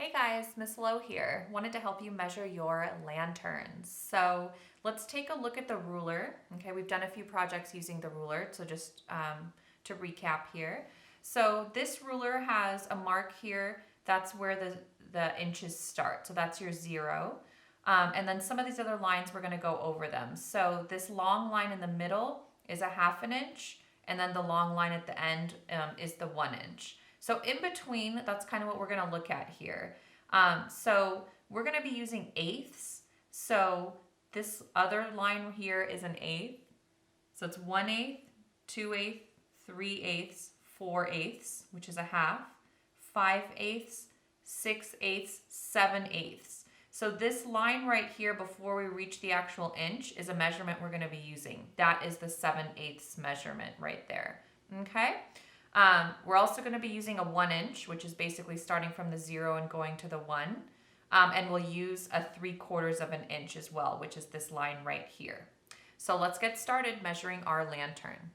Hey guys, Miss Lowe here. Wanted to help you measure your lanterns. So let's take a look at the ruler. Okay, we've done a few projects using the ruler, so just to recap here. So this ruler has a mark here. That's where the inches start. So that's your 0. And then some of these other lines, we're going to go over them. So this long line in the middle is a 1/2 inch, and then the long line at the end is the 1 inch. So in between, that's kind of what we're going to look at here. So we're going to be using eighths. So this other line here is an eighth. So it's 1/8, 2/8, 3/8, 4/8, which is a 1/2, 5/8, 6/8, 7/8. So this line right here before we reach the actual inch is a measurement we're going to be using. That is the 7/8 measurement right there. Okay. We're also going to be using a 1 inch, which is basically starting from the 0 and going to the 1. And we'll use a 3/4 of an inch as well, which is this line right here. So let's get started measuring our lantern.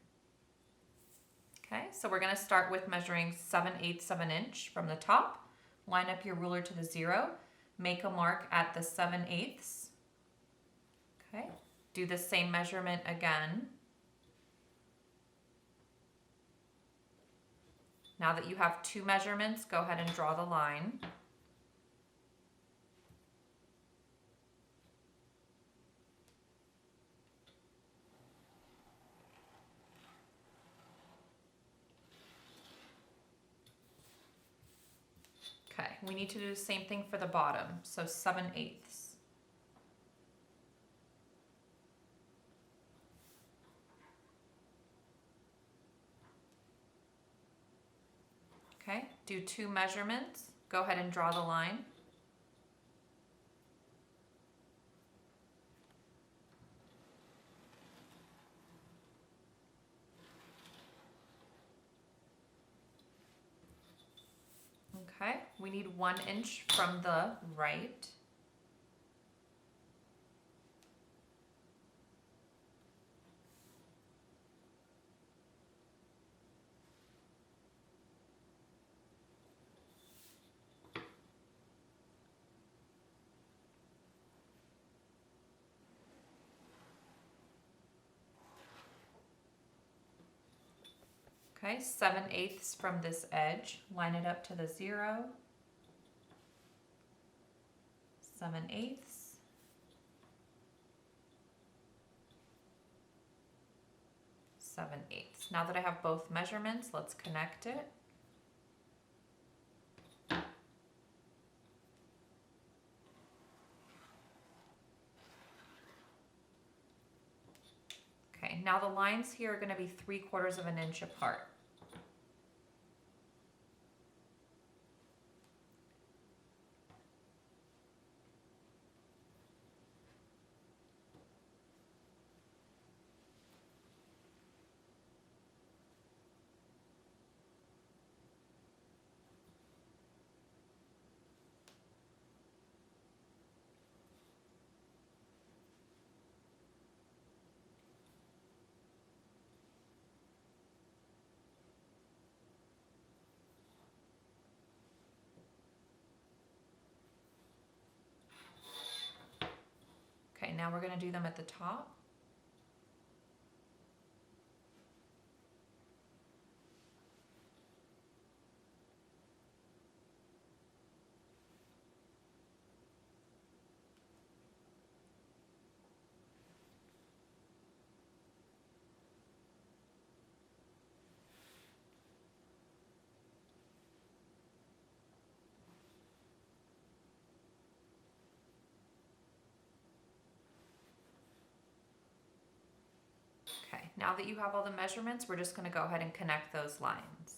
Okay, so we're going to start with measuring 7/8 of an inch from the top. Line up your ruler to the 0. Make a mark at the 7/8. Okay, do the same measurement again. Now that you have 2 measurements, go ahead and draw the line. Okay, we need to do the same thing for the bottom. So 7/8. Okay, do 2 measurements. Go ahead and draw the line. Okay, we need 1 inch from the right. Okay, 7/8 from this edge. Line it up to the 0. 7/8. 7/8. Now that I have both measurements, let's connect it. Okay, now the lines here are going to be 3/4 of an inch apart. Okay, now we're going to do them at the top. Okay, now that you have all the measurements, we're just going to go ahead and connect those lines.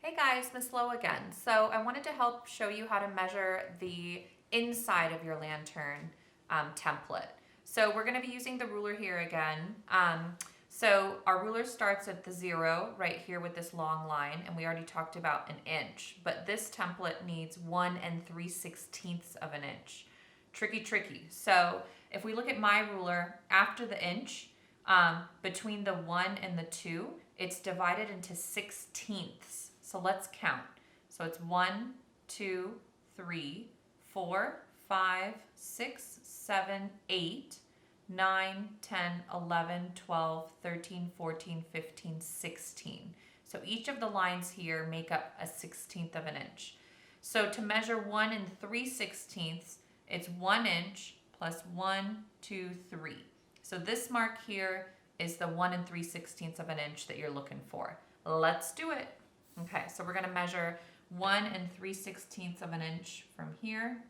Hey guys, Miss Lowe again. So I wanted to help show you how to measure the inside of your lantern template. So we're going to be using the ruler here again. So our ruler starts at the 0 right here with this long line, and we already talked about an inch, but this template needs 1 3/16 of an inch. Tricky. So if we look at my ruler, after the inch, between the 1 and the 2, it's divided into 16ths. So let's count. So it's 1, 2, 3, 4, 5, 6, 7, 8, 9, 10, 11, 12, 13, 14, 15, 16. So each of the lines here make up a 16th of an inch. So to measure 1 3/16, it's 1 inch plus 1, 2, 3. So this mark here is the 1 3/16 of an inch that you're looking for. Let's do it. Okay, so we're going to measure 1 3/16 of an inch from here.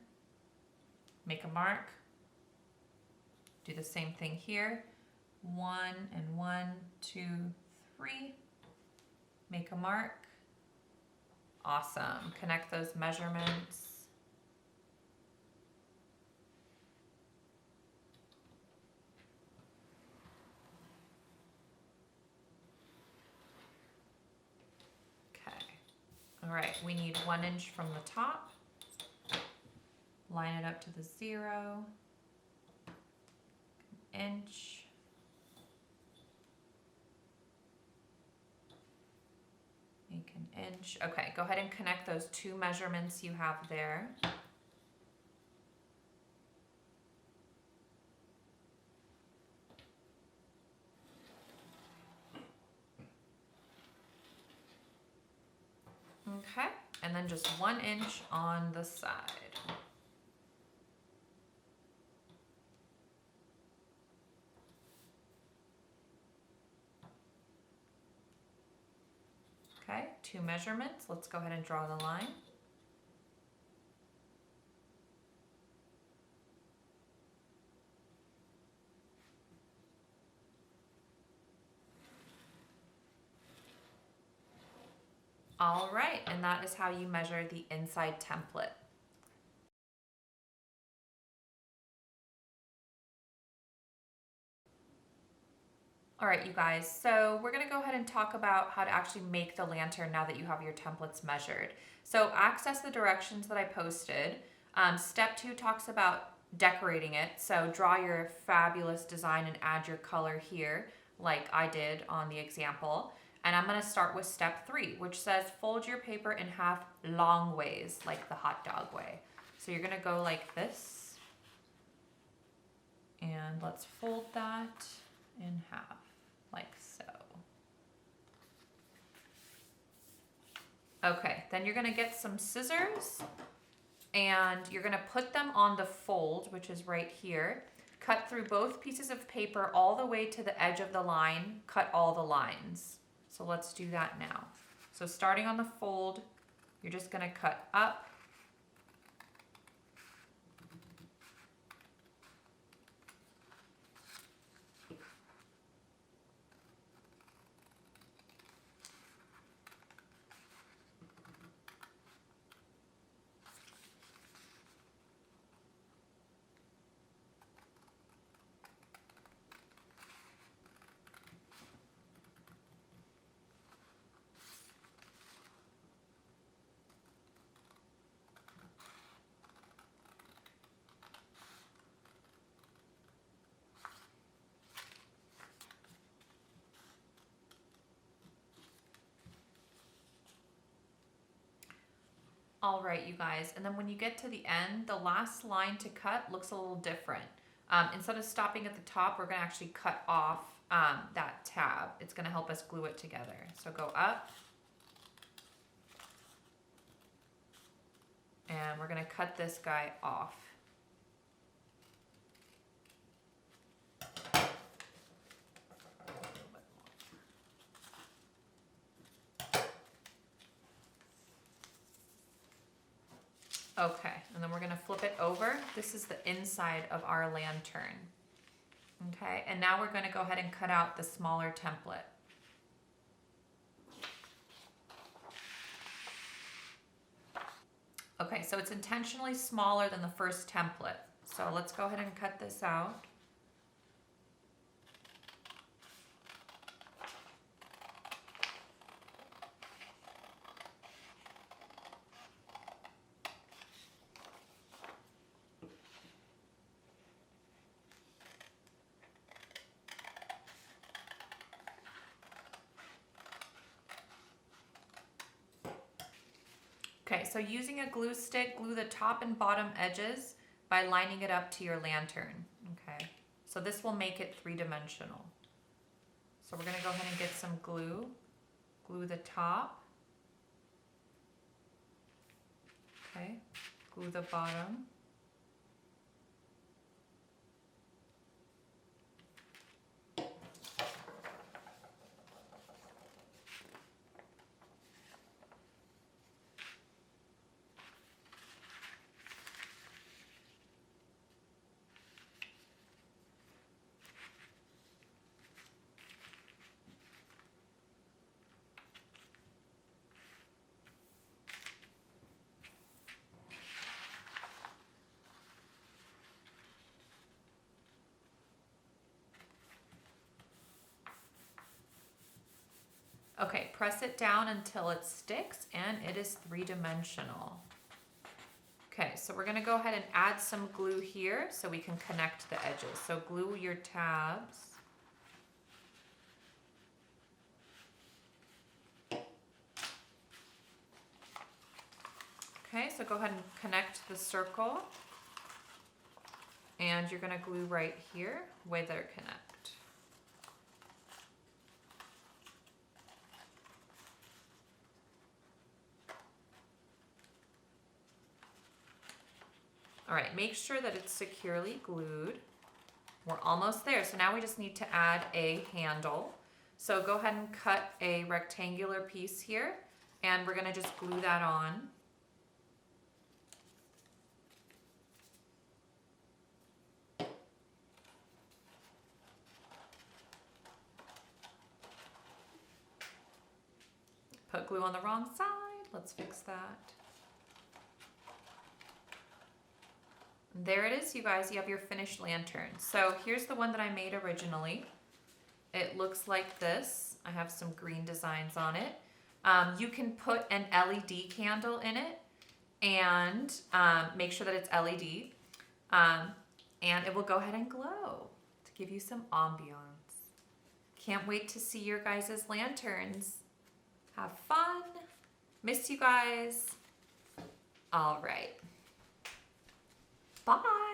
Make a mark. Do the same thing here. 1 and 1, 2, 3. Make a mark. Awesome. Connect those measurements. All right, we need 1 inch from the top. Line it up to the 0. Inch. Make an inch. Okay, go ahead and connect those two measurements you have there. Okay, and then just 1 inch on the side. Okay, 2 measurements. Let's go ahead and draw the line. All right, and that is how you measure the inside template. All right, you guys, so we're gonna go ahead and talk about how to actually make the lantern now that you have your templates measured. So access the directions that I posted. Step 2 talks about decorating it. So draw your fabulous design and add your color here, like I did on the example. And I'm gonna start with step 3, which says fold your paper in half long ways, like the hot dog way. So you're gonna go like this, and let's fold that in half, like so. Okay, then you're gonna get some scissors and you're gonna put them on the fold, which is right here. Cut through both pieces of paper all the way to the edge of the line, cut all the lines. So let's do that now. So starting on the fold, you're just gonna cut up. All right, you guys, and then when you get to the end, the last line to cut looks a little different. Instead of stopping at the top, we're gonna actually cut off that tab. It's gonna help us glue it together. So go up, and we're gonna cut this guy off. Okay, and then we're gonna flip it over. This is the inside of our lantern. Okay, and now we're gonna go ahead and cut out the smaller template. Okay, so it's intentionally smaller than the first template. So let's go ahead and cut this out. Okay, so using a glue stick, glue the top and bottom edges by lining it up to your lantern. Okay, so this will make it three-dimensional. So we're gonna go ahead and get some glue, glue the top. Okay, glue the bottom. Okay, press it down until it sticks and it is three-dimensional. Okay, so we're gonna go ahead and add some glue here so we can connect the edges. So glue your tabs. Okay, so go ahead and connect the circle. And you're gonna glue right here where they connect. All right, make sure that it's securely glued. We're almost there. So now we just need to add a handle. So go ahead and cut a rectangular piece here and we're gonna just glue that on. Put glue on the wrong side. Let's fix that. There it is, you guys. You have your finished lantern. So here's the one that I made originally. It looks like this. I have some green designs on it. You can put an LED candle in it and make sure that it's LED. And it will go ahead and glow to give you some ambiance. Can't wait to see your guys' lanterns. Have fun. Miss you guys. All right. Bye.